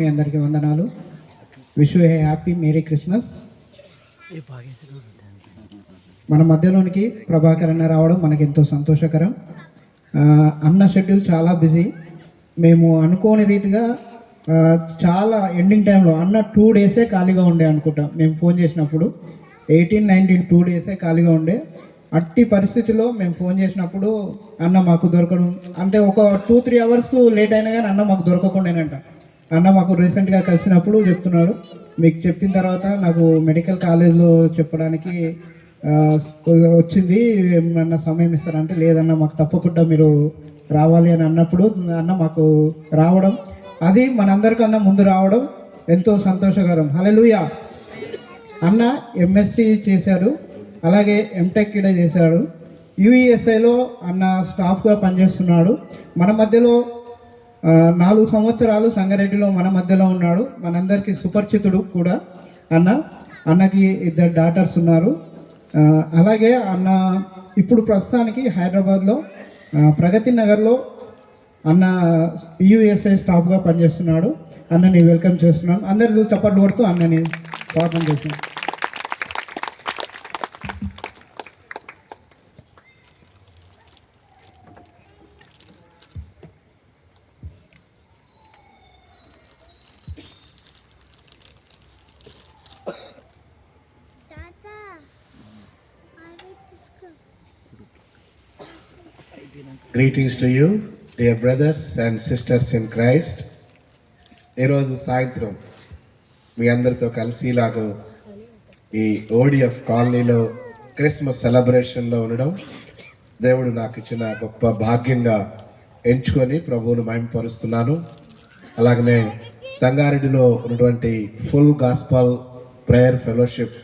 మీ అందరికీ వందనాలు. Wish you happy merry Christmas. మన మధ్యలోనికి ప్రభాకర్ అన్న రావడం మనకి ఎంతో సంతోషకరం. అన్న షెడ్యూల్ చాలా బిజీ. మేము అనుకోని రీతిగా చాలా ఎండింగ్ టైంలో అన్న 2 డేసే ఖాళీగా ఉండే అనుకుంటాం. మేము ఫోన్ చేసినప్పుడు 18, 19 2 డేసే ఖాళీగా ఉండే. అట్టి పరిస్థితిలో మేము ఫోన్ చేసినప్పుడు అన్న మాకు దొరకడం అంటే ఒక 2-3 అవర్స్ లేట్ అయినా కానీ అన్న మాకు దొరకకుండానంట. అన్న మాకు రీసెంట్గా కలిసినప్పుడు చెప్తున్నాడు, మీకు చెప్పిన తర్వాత నాకు మెడికల్ కాలేజ్లో చెప్పడానికి వచ్చింది, ఏమన్నా సమయం ఇస్తారంటే లేదన్న మాకు తప్పకుండా మీరు రావాలి అని అన్నప్పుడు అన్న మాకు రావడం, అది మనందరికన్నా ముందు రావడం ఎంతో సంతోషకరం. హల్లెలూయా. అన్న ఎంఎస్సి చేశాడు, అలాగే ఎంటెక్ కూడా చేశాడు. యుఎస్ఐలో అన్న స్టాఫ్గా పనిచేస్తున్నాడు. మన మధ్యలో 4 సంవత్సరాలు సంగారెడ్డిలో మన మధ్యలో ఉన్నాడు. మనందరికీ సుపరిచితుడు కూడా అన్నకి 2 డాటర్స్ ఉన్నారు. అలాగే అన్న ఇప్పుడు ప్రస్తుతానికి హైదరాబాద్లో ప్రగతి నగర్లో అన్న యుఎస్ఐ స్టాఫ్గా పనిచేస్తున్నాడు. అన్నని వెల్కమ్ చేస్తున్నాను. అందరు చూసి చప్పట్లు కొడుతూ అన్నని స్వాగతం చేస్తున్నాను. Greetings to you, dear brothers and sisters in Christ. ఈరోజు సాయంత్రం మీ అందరితో కలిసి ఇలాగ ఈ ఓడిఎఫ్ కాలనీలో క్రిస్మస్ సెలబ్రేషన్లో ఉండడం దేవుడు నాకు ఇచ్చిన గొప్ప భాగ్యంగా ఎంచుకొని ప్రభువును మహిమపరుస్తున్నాను. అలాగనే సంగారెడ్డిలో ఉన్నటువంటి full gospel prayer fellowship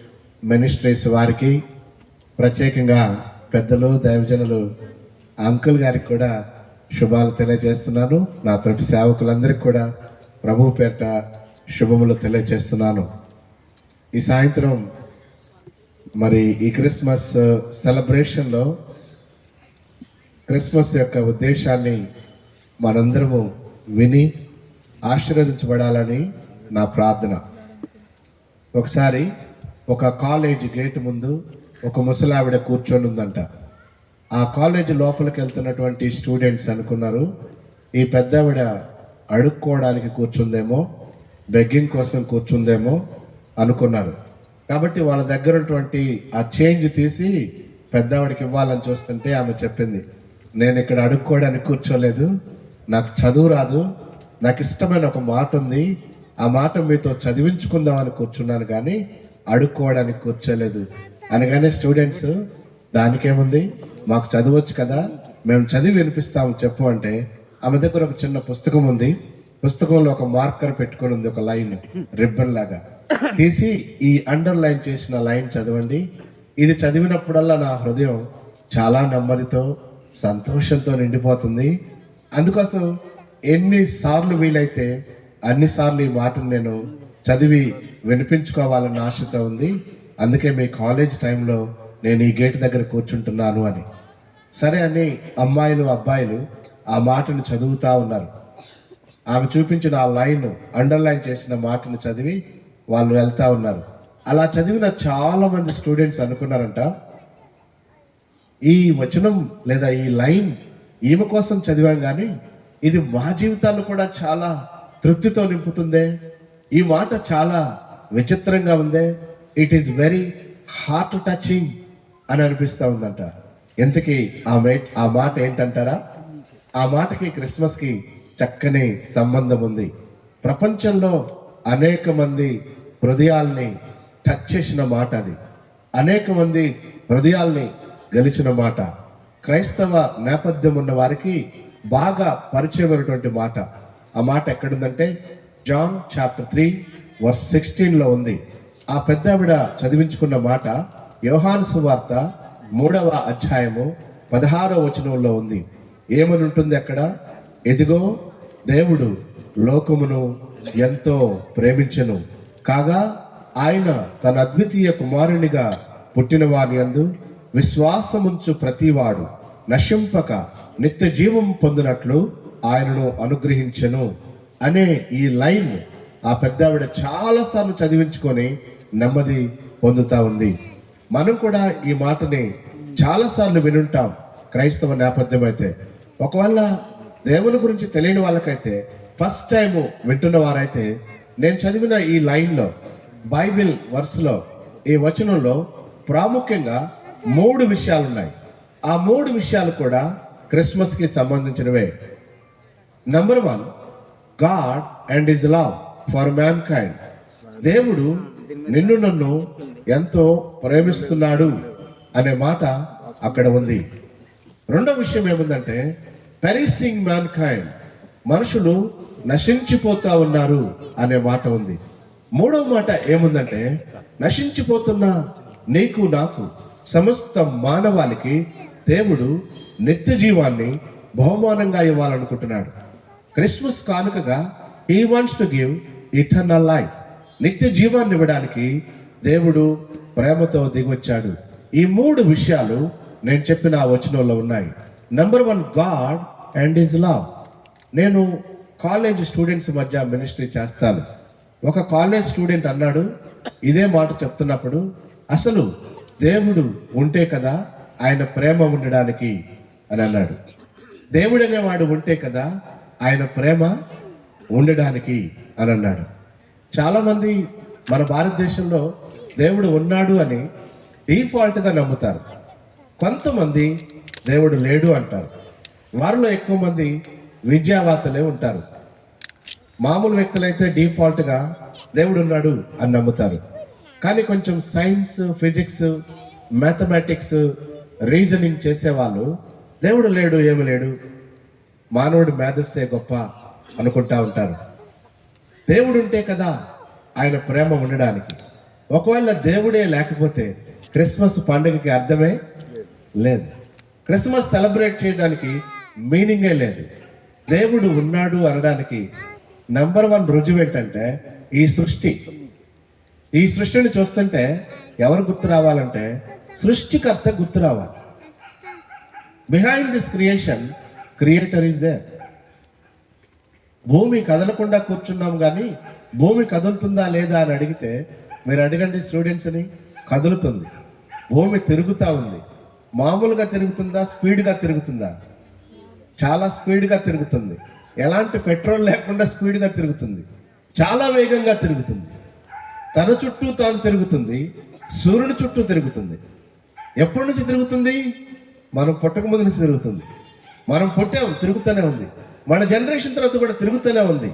ministries వారికి ప్రత్యేకంగా పెద్దలు దైవజనులు అంకుల్ గారికి కూడా శుభాలు తెలియజేస్తున్నాను. నా తోటి సేవకులందరికీ కూడా ప్రభు పేరిట శుభములు తెలియజేస్తున్నాను. ఈ సాయంత్రం మరి ఈ క్రిస్మస్ సెలబ్రేషన్లో క్రిస్మస్ యొక్క ఉద్దేశాన్ని మనందరము విని ఆశీర్వదించబడాలని నా ప్రార్థన. ఒకసారి ఒక కాలేజ్ గేట్ ముందు ఒక ముసలావిడ కూర్చొని ఉందంట. ఆ కాలేజ్ లోపలికి వెళ్తున్నటువంటి స్టూడెంట్స్ అనుకున్నారు, ఈ పెద్దావిడ అడుక్కోవడానికి కూర్చుందేమో, బెగ్గింగ్ కోసం కూర్చుందేమో అనుకున్నారు. కాబట్టి వాళ్ళ దగ్గర ఉన్నటువంటి ఆ చేంజ్ తీసి పెద్దావిడికి ఇవ్వాలని చూస్తుంటే ఆమె చెప్పింది, నేను ఇక్కడ అడుక్కోవడానికి కూర్చోలేదు, నాకు చదువు రాదు, నాకు ఇష్టమైన ఒక మాట ఉంది, ఆ మాట మీతో చదివించుకుందామని కూర్చున్నాను కానీ అడుక్కోవడానికి కూర్చోలేదు అనగానే స్టూడెంట్స్ దానికేముంది, మాకు చదవచ్చు కదా, మేము చదివి వినిపిస్తాము చెప్పు అంటే ఆమె దగ్గర ఒక చిన్న పుస్తకం ఉంది. పుస్తకంలో ఒక మార్కర్ పెట్టుకొని ఉంది, ఒక లైన్ రిబ్బన్ లాగా తీసి ఈ అండర్లైన్ చేసిన లైన్ చదవండి, ఇది చదివినప్పుడల్లా నా హృదయం చాలా నెమ్మదితో సంతోషంతో నిండిపోతుంది, అందుకోసం ఎన్నిసార్లు వీలైతే అన్నిసార్లు ఈ మాటను నేను చదివి వినిపించుకోవాలన్న ఆశతో ఉంది, అందుకే మీ కాలేజ్ టైంలో నేను ఈ గేట్ దగ్గర కూర్చుంటున్నాను అని. సరే అని అమ్మాయిలు అబ్బాయిలు ఆ మాటను చదువుతూ ఉన్నారు. ఆమె చూపించిన ఆ లైన్ అండర్లైన్ చేసిన మాటను చదివి వాళ్ళు వెళ్తూ ఉన్నారు. అలా చదివిన చాలా మంది స్టూడెంట్స్ అనుకున్నారంట, ఈ వచనం లేదా ఈ లైన్ ఈమె కోసం చదివాం కానీ ఇది మా జీవితాన్ని కూడా చాలా తృప్తితో నింపుతుందే, ఈ మాట చాలా విచిత్రంగా ఉందే, it is very heart touching అని అనిపిస్తూ ఉందంట. ఎంతకీ ఆ మాట ఏంటంటారా? ఆ మాటకి క్రిస్మస్కి చక్కని సంబంధం ఉంది. ప్రపంచంలో అనేక మంది హృదయాల్ని టచ్ చేసిన మాట అది, అనేక మంది హృదయాల్ని గెలిచిన మాట, క్రైస్తవ నేపథ్యం ఉన్న వారికి బాగా పరిచయమైనటువంటి మాట. ఆ మాట ఎక్కడుందంటే జాన్ చాప్టర్ 3:16 ఉంది. ఆ పెద్దావిడ చదివించుకున్న మాట యోహాను సువార్త 3వ అధ్యాయము 16వ వచనంలో ఉంది. ఏమని ఉంటుంది అక్కడ? ఎదిగో దేవుడు లోకమును ఎంతో ప్రేమించెను కాగా ఆయన తన అద్వితీయ కుమారునిగా పుట్టిన వారి యందు విశ్వాసముంచు ప్రతివాడు నశింపక నిత్య జీవం పొందినట్లు ఆయనను అనుగ్రహించెను అనే ఈ లైన్ ఆ పెద్ద ఆవిడ చాలాసార్లు చదివించుకొని నెమ్మది పొందుతా ఉంది. మనం కూడా ఈ మాటని చాలాసార్లు వినుంటాం క్రైస్తవ నేపథ్యం అయితే. ఒకవేళ దేవుని గురించి తెలియని వాళ్ళకైతే, ఫస్ట్ టైం వింటున్న వారైతే, నేను చదివిన ఈ లైన్లో, బైబిల్ వర్స్లో, ఈ వచనంలో ప్రాముఖ్యంగా 3 విషయాలు ఉన్నాయి. ఆ 3 విషయాలు కూడా క్రిస్మస్కి సంబంధించినవే. Number 1, God and his love for man kind. దేవుడు నిన్ను నన్ను ఎంతో ప్రేమిస్తున్నాడు అనే మాట అక్కడ ఉంది. రెండో విషయం ఏముందంటే, పెరిసింగ్ మ్యాన్ కైండ్, మనుషులు నశించిపోతా ఉన్నారు అనే మాట ఉంది. మూడవ మాట ఏముందంటే, నశించిపోతున్న నీకు నాకు సమస్త మానవాళికి దేవుడు నిత్య జీవాన్ని బహుమానంగా ఇవ్వాలనుకుంటున్నాడు. క్రిస్మస్ కానుకగా he wants to give eternal life, నిత్య జీవాన్ని ఇవ్వడానికి దేవుడు ప్రేమతో దిగొచ్చాడు. ఈ 3 విషయాలు నేను చెప్పిన ఆ వచనంలో ఉన్నాయి. Number 1, God and his love. నేను కాలేజ్ స్టూడెంట్స్ మధ్య మినిస్ట్రీ చేస్తాను. ఒక కాలేజ్ స్టూడెంట్ అన్నాడు ఇదే మాట చెప్తున్నప్పుడు, అసలు దేవుడు ఉంటే కదా ఆయన ప్రేమ ఉండడానికి అని అన్నాడు. దేవుడు అనేవాడు ఉంటే కదా ఆయన ప్రేమ ఉండడానికి అని అన్నాడు. చాలామంది మన భారతదేశంలో దేవుడు ఉన్నాడు అని డిఫాల్ట్గా నమ్ముతారు. కొంతమంది దేవుడు లేడు అంటారు. వారిలో ఎక్కువ మంది విద్యావేత్తలే ఉంటారు. మామూలు వ్యక్తులైతే డిఫాల్ట్గా దేవుడు ఉన్నాడు అని నమ్ముతారు. కానీ కొంచెం సైన్స్, ఫిజిక్స్, మ్యాథమెటిక్స్, రీజనింగ్ చేసేవాళ్ళు దేవుడు లేడు, ఏమి లేడు, మానవుడి మేధస్సే గొప్ప అనుకుంటా ఉంటారు. దేవుడు ఉంటే కదా ఆయన ప్రేమ ఉండడానికి. ఒకవేళ దేవుడే లేకపోతే క్రిస్మస్ పండుగకి అర్థమే లేదు. క్రిస్మస్ సెలబ్రేట్ చేయడానికి మీనింగే లేదు. దేవుడు ఉన్నాడు అనడానికి నంబర్ 1 రుజువు ఏంటంటే ఈ సృష్టిని చూస్తుంటే ఎవరు గుర్తు రావాలంటే సృష్టికర్త గుర్తు రావాలి. Behind this creation creator is there. భూమి కదలకుండా కూర్చున్నాం కానీ భూమి కదులుతుందా లేదా అని అడిగితే మీరు అడగండి స్టూడెంట్స్ని, కదులుతుంది. భూమి తిరుగుతూ ఉంది. మామూలుగా తిరుగుతుందా, స్పీడ్గా తిరుగుతుందా? చాలా స్పీడ్గా తిరుగుతుంది. ఎలాంటి పెట్రోల్ లేకుండా స్పీడ్గా తిరుగుతుంది. చాలా వేగంగా తిరుగుతుంది. తన చుట్టూ తాను తిరుగుతుంది. సూర్యుని చుట్టూ తిరుగుతుంది. ఎప్పటి నుంచి తిరుగుతుంది? మనం పుట్టక ముందు నుంచి తిరుగుతుంది. మనం పుట్టాం, తిరుగుతూనే ఉంది. మన జనరేషన్ తర్వాత కూడా తిరుగుతూనే ఉంది.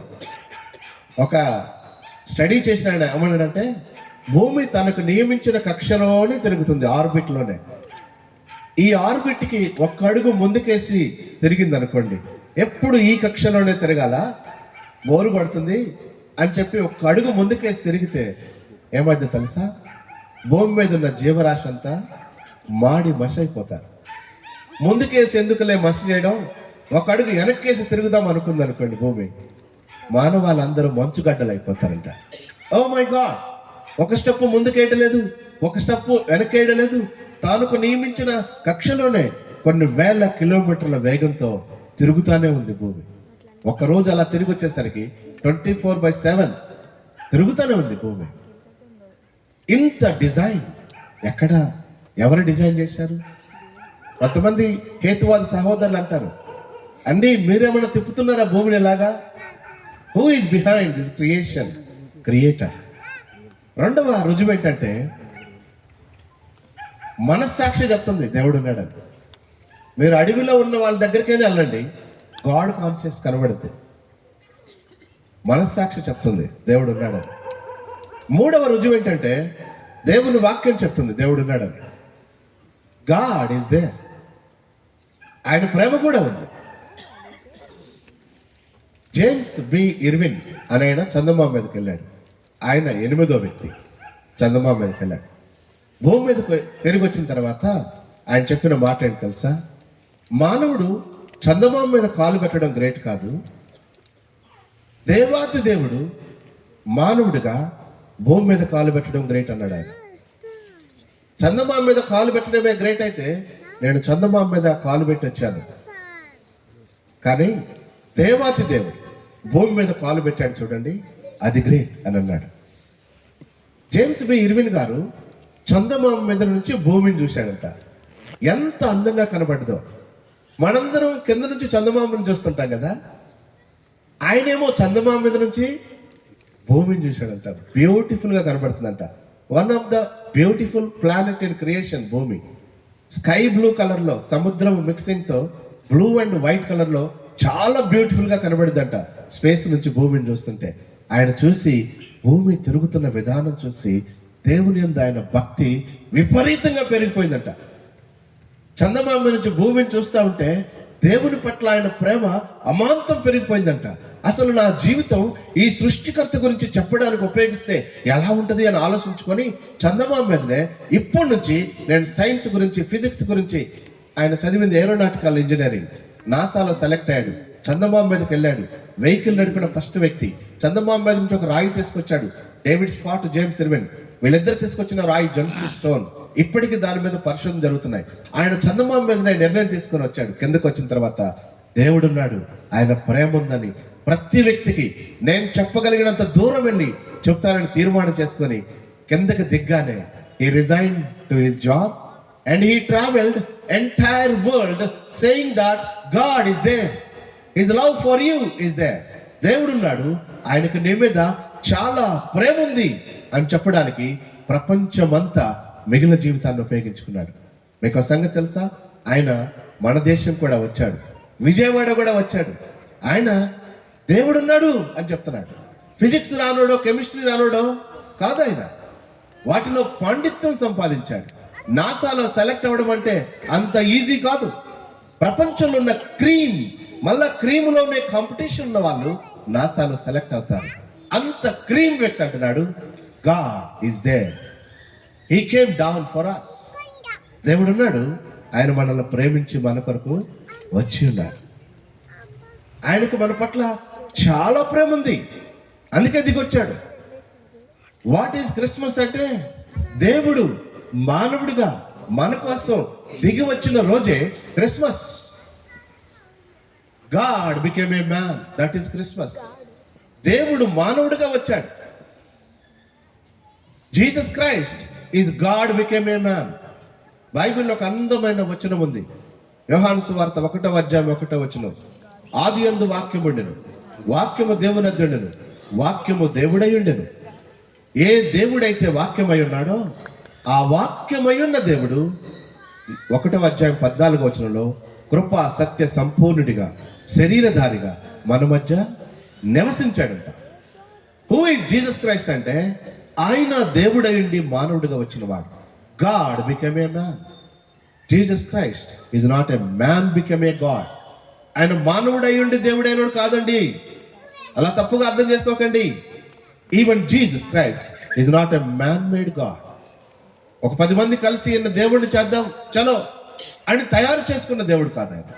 ఒక స్టడీ చేసిన ఆయన ఏమన్నాడంటే, భూమి తనకు నియమించిన కక్షలోనే తిరుగుతుంది, ఆర్బిట్లోనే. ఈ ఆర్బిట్కి ఒక్క అడుగు ముందుకేసి తిరిగింది అనుకోండి, ఎప్పుడు ఈ కక్షలోనే తిరగాల, బోరు పడుతుంది అని చెప్పి ఒక్క అడుగు ముందుకేసి తిరిగితే ఏమైందో తెలుసా? భూమి మీద ఉన్న జీవరాశి అంతా మాడి మసి అయిపోతారు. ముందుకేసి ఎందుకులే మసి చేయడం, ఒక అడుగు వెనక్కేసి తిరుగుదాం అనుకుంది అనుకోండి భూమి, మానవాళ్ళందరూ మంచుగడ్డలు అయిపోతారంట. ఓ మై గాడ్, ఒక స్టెప్ ముందుకేయడలేదు, ఒక స్టెప్ వెనకేయడలేదు. తానుకు నియమించిన కక్షలోనే కొన్ని వేల కిలోమీటర్ల వేగంతో తిరుగుతానే ఉంది భూమి. ఒకరోజు అలా తిరిగి వచ్చేసరికి 24/7 తిరుగుతూనే ఉంది భూమి. ఇంత డిజైన్ ఎక్కడ, ఎవరు డిజైన్ చేశారు? కొంతమంది హేతువాద సహోదరులు అంటారు, అండి మీరేమైనా తిప్పుతున్నారా భూమిని ఎలాగా? Who is behind this creation? Creator. రెండవ రుజువు ఏంటంటే, మనస్సాక్షి చెప్తుంది దేవుడు ఉన్నాడని. మీరు అడవిలో ఉన్న వాళ్ళ దగ్గరికైనా వెళ్ళండి, గాడ్ కాన్షియస్ కనబడుతుంది. మనస్సాక్షి చెప్తుంది దేవుడు ఉన్నాడని. మూడవ రుజువు ఏంటంటే, దేవుని వాక్యం చెప్తుంది దేవుడు ఉన్నాడని. God is there. ఆయన ప్రేమ కూడా ఉంది. జేమ్స్ బి ఇర్విన్ అనే ఆయన చందమామ మీదకి వెళ్ళాడు. ఆయన 8వ వ్యక్తి చందమామ మీదకి వెళ్ళాడు. భూమి మీదకి తిరిగి వచ్చిన తర్వాత ఆయన చెప్పిన మాట ఏంటి తెలుసా? మానవుడు చందమామ మీద కాలు పెట్టడం గ్రేట్ కాదు, దేవాతి దేవుడు మానవుడిగా భూమి మీద కాలు పెట్టడం గ్రేట్ అన్నాడు ఆయన. చందమామ మీద కాలు పెట్టడమే గ్రేట్ అయితే నేను చందమామ మీద కాలు పెట్టి వచ్చాను, కానీ దేవాతి దేవుడు భూమి మీద కాలు పెట్టాడు చూడండి, అది గ్రేట్ అని అన్నాడు. జేమ్స్ బి ఇర్విన్ గారు చందమామ మీద నుంచి భూమిని చూశాడంట. ఎంత అందంగా కనబడ్డదో. మనందరం కింద నుంచి చందమామని చూస్తుంటాం కదా, ఆయనేమో చందమామ మీద నుంచి భూమిని చూశాడంట. బ్యూటిఫుల్గా కనబడుతుందంట. One of the beautiful planet in creation భూమి. స్కై బ్లూ కలర్లో, సముద్రం మిక్సింగ్తో బ్లూ అండ్ వైట్ కలర్లో చాలా బ్యూటిఫుల్గా కనబడిందంట స్పేస్ నుంచి భూమిని చూస్తుంటే. ఆయన చూసి భూమి తిరుగుతున్న విధానం చూసి దేవుని యందు ఆయన భక్తి విపరీతంగా పెరిగిపోయిందంట. చందమామ నుంచి భూమిని చూస్తూ ఉంటే దేవుని పట్ల ఆయన ప్రేమ అమాంతం పెరిగిపోయిందంట. అసలు నా జీవితం ఈ సృష్టికర్త గురించి చెప్పడానికి ఉపయోగిస్తే ఎలా ఉంటుంది అని ఆలోచించుకొని చందమామ మీదనే ఇప్పటి నుంచి నేను సైన్స్ గురించి, ఫిజిక్స్ గురించి, ఆయన చదివింది ఏరోనాటికల్ ఇంజనీరింగ్, నాసాలో సెలెక్ట్ అయ్యాడు, చందమామ మీదకి వెళ్ళాడు, వెహికల్ నడిపిన ఫస్ట్ వ్యక్తి. చందమామ మీద నుంచి ఒక రాయి తీసుకొచ్చాడు, డేవిడ్ స్కాట్, జేమ్స్ ఇర్విన్ వీళ్ళిద్దరు తీసుకొచ్చిన రాయి జెమ్స్టోన్ స్టోన్. ఇప్పటికీ దాని మీద పరిశోధన జరుగుతున్నాయి. ఆయన చందమామ మీద నిర్ణయం తీసుకొని వచ్చాడు. కిందకు వచ్చిన తర్వాత దేవుడున్నాడు, ఆయన ప్రేమ ఉందని ప్రతి వ్యక్తికి నేను చెప్పగలిగినంత దూరం వెళ్ళి చెప్తానని తీర్మానం చేసుకొని కిందకి దిగ్గానే he resigned to his job and he traveled entire world saying that God is there, his love for you is there. దేవుడున్నాడు, ఆయనకు నీ మీద చాలా ప్రేమ ఉంది అని చెప్పడానికి ప్రపంచమంతా మిగిలిన జీవితాన్ని ఉపయోగించుకున్నాడు. మీకు సంగతి తెలుసా? ఆయన మన దేశం కూడా వచ్చాడు, విజయవాడ కూడా వచ్చాడు. ఆయన దేవుడున్నాడు అని చెప్తున్నాడు. ఫిజిక్స్ రానోడో, కెమిస్ట్రీ రానోడో కాదు, ఆయన వాటిలో పాండిత్యం సంపాదించాడు. నాసాలో సెలెక్ట్ అవ్వడం అంటే అంత ఈజీ కాదు. ప్రపంచంలో ఉన్న క్రీమ్, మళ్ళా క్రీమ్లోనే కాంపిటీషన్ ఉన్న వాళ్ళు నాసాలో సెలెక్ట్ అవుతారు. అంత క్రీమ్ వ్యక్తి అంటున్నాడు, God is there, he came down for us. దేవుడు ఉన్నాడు, ఆయన మనల్ని ప్రేమించి మన కొరకు వచ్చి ఉన్నాడు. ఆయనకు మన పట్ల చాలా ప్రేమ ఉంది, అందుకే దిగొచ్చాడు. వాట్ ఈస్ క్రిస్మస్ అంటే దేవుడు మానవుడిగా మన కోసం దిగి వచ్చిన రోజే Christmas. God became a man, that is Christmas. దేవుడు మానవుడిగా వచ్చాడు. Jesus Christ is God became a man. బైబిల్లో ఒక అందమైన వచనం ఉంది, యోహాను సువార్త 1:1 ఆది యందు వాక్యము ఉండెను, వాక్యము దేవునద్దుండెను, వాక్యము దేవుడై ఉండెను. ఏ దేవుడైతే వాక్యమై ఉన్నాడో ఆ వాక్యమై ఉన్న దేవుడు 1:14 కృపా సత్య సంపూర్ణుడిగా శరీరధారిగా మన మధ్య నివసించాడంట. హూ ఇస్ జీసస్ క్రైస్ట్ అంటే ఆయన దేవుడై ఉండి మానవుడిగా వచ్చిన వాడు. God become a man. Jesus Christ is not a man become a God. ఆయన మానవుడై ఉండి దేవుడైనడు కాదండి, అలా తప్పుగా అర్థం చేసుకోకండి. Even Jesus Christ is not a man made God. ఒక 10 మంది కలిసి ఈయన దేవుడిని చేద్దాం చలో అని తయారు చేసుకున్న దేవుడు కాదు ఆయన.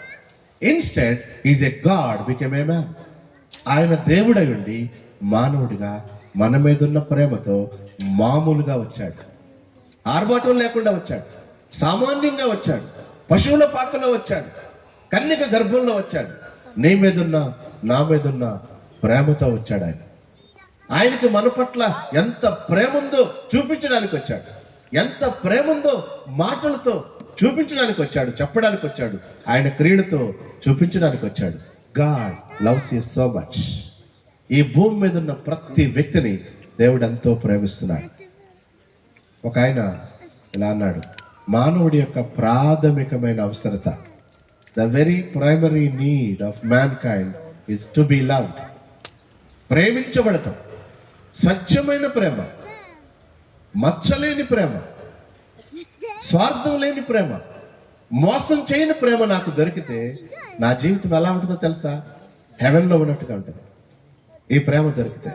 Instead is a God become a man. ఆయన దేవుడై ఉండి మానవుడిగా మన మీద ఉన్న ప్రేమతో మామూలుగా వచ్చాడు, ఆర్భాటం లేకుండా వచ్చాడు, సామాన్యంగా వచ్చాడు, పశువుల పాకలో వచ్చాడు, కన్యక గర్భంలో వచ్చాడు. నీ మీదున్న నా మీదున్న ప్రేమతో వచ్చాడు ఆయన. ఆయనకి మన పట్ల ఎంత ప్రేమ ఉందో చూపించడానికి వచ్చాడు, ఎంత ప్రేమ ఉందో మాటలతో చూపించడానికి వచ్చాడు, చెప్పడానికి వచ్చాడు, ఆయన క్రియలతో చూపించడానికి వచ్చాడు. God loves you so much. ఈ భూమి మీద ఉన్న ప్రతి వ్యక్తిని దేవుడు ఎంతో ప్రేమిస్తున్నాడు. ఒక ఆయన ఇలా అన్నాడు, మానవుడి యొక్క ప్రాథమికమైన అవసరత, the very primary need of mankind is to be loved. ప్రేమించబడటం, స్వచ్ఛమైన ప్రేమ, మచ్చలేని ప్రేమ, స్వార్థం లేని ప్రేమ, మోసం చేయని ప్రేమ నాకు దొరికితే నా జీవితం ఎలా ఉంటుందో తెలుసా? హెవెన్లో ఉన్నట్టుగా ఉంటుంది ఈ ప్రేమ దొరికితే.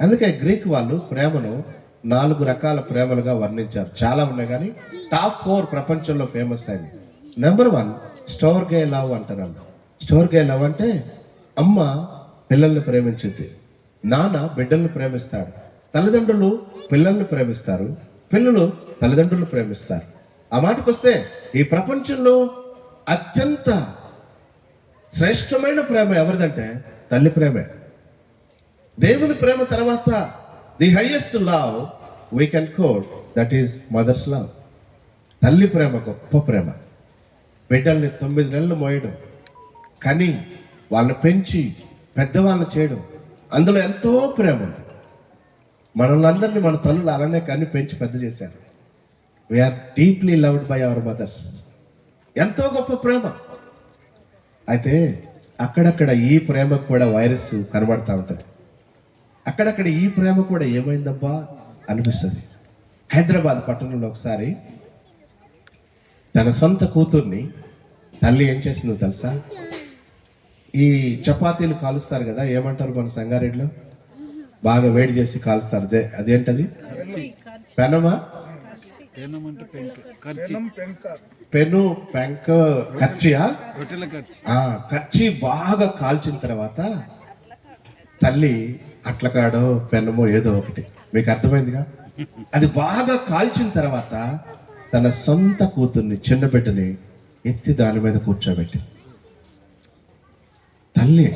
అందుకే గ్రీక్ వాళ్ళు ప్రేమను 4 రకాల ప్రేమలుగా వర్ణించారు. చాలా ఉన్నాయి కానీ టాప్ 4 ప్రపంచంలో ఫేమస్ అయింది. నెంబర్ 1 స్టోర్గే లవ్ అంటారు. స్టోర్గే లవ్ అంటే అమ్మ పిల్లల్ని ప్రేమించింది, నాన్న బిడ్డల్ని ప్రేమిస్తాడు, తల్లిదండ్రులు పిల్లల్ని ప్రేమిస్తారు, పిల్లలు తల్లిదండ్రులు ప్రేమిస్తారు. ఆ మాటకు వస్తే ఈ ప్రపంచంలో అత్యంత శ్రేష్టమైన ప్రేమ ఎవరిదంటే తల్లి ప్రేమే. దేవుని ప్రేమ తర్వాత the highest love we can quote, that is mother's love. తల్లి ప్రేమ గొప్ప ప్రేమ. బిడ్డల్ని 9 నెలలు మోయడం, కానీ వాళ్ళని పెంచి పెద్దవాళ్ళని చేయడం, అందులో ఎంతో ప్రేమ ఉంది. మనల్ని అందరినీ మన తల్లులు అలానే కానీ పెంచి పెద్ద చేశారు. We are deeply loved by our mothers. ఎంతో గొప్ప ప్రేమ. అయితే అక్కడక్కడ ఈ ప్రేమకు కూడా వైరస్ కనబడతా ఉంటుంది. అక్కడక్కడ ఈ ప్రేమ కూడా ఏమైందబ్బా అనిపిస్తుంది. హైదరాబాద్ పట్టణంలో ఒకసారి తన సొంత కూతుర్ని తల్లి ఏం చేసిందో తెలుసా? ఈ చపాతీలు కాలుస్తారు కదా, ఏమంటారు మన సంగారెడ్డిలో, బాగా వేడి చేసి కాలుస్తారు, అదేంటది? పెనమా? పెను, పెంక, కచ్చియా? కచ్చి బాగా కాల్చిన తర్వాత తల్లి అట్లకాడో పెనమో ఏదో ఒకటి, మీకు అర్థమైందిగా. అది బాగా కాల్చిన తర్వాత తన సొంత కూతుర్ని, చిన్న బిడ్డని ఎత్తి దాని మీద కూర్చోబెట్టి తల్లి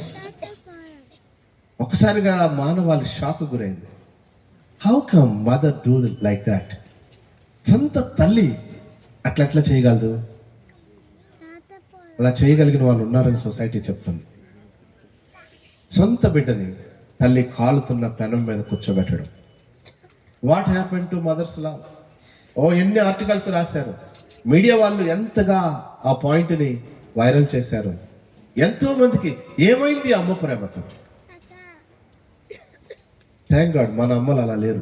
ఒకసారిగా మానవాళి షాక్ గురైంది. How come mother do like that? సొంత తల్లి అట్లా చేయగలదు? అలా చేయగలిగిన వాళ్ళు ఉన్నారని సొసైటీ చెప్తుంది. సొంత బిడ్డని తల్లి కాలుతున్న పెనం మీద కూర్చోబెట్టడం. What happen to mother's love? ఎన్ని ఆర్టికల్స్ రాశారు, మీడియా వాళ్ళు ఎంతగా ఆ పాయింట్ని వైరల్ చేశారు. ఎంతో మందికి ఏమైంది అమ్మ ప్రేమకు? థ్యాంక్ గాడ్ మన అమ్మలు అలా లేరు.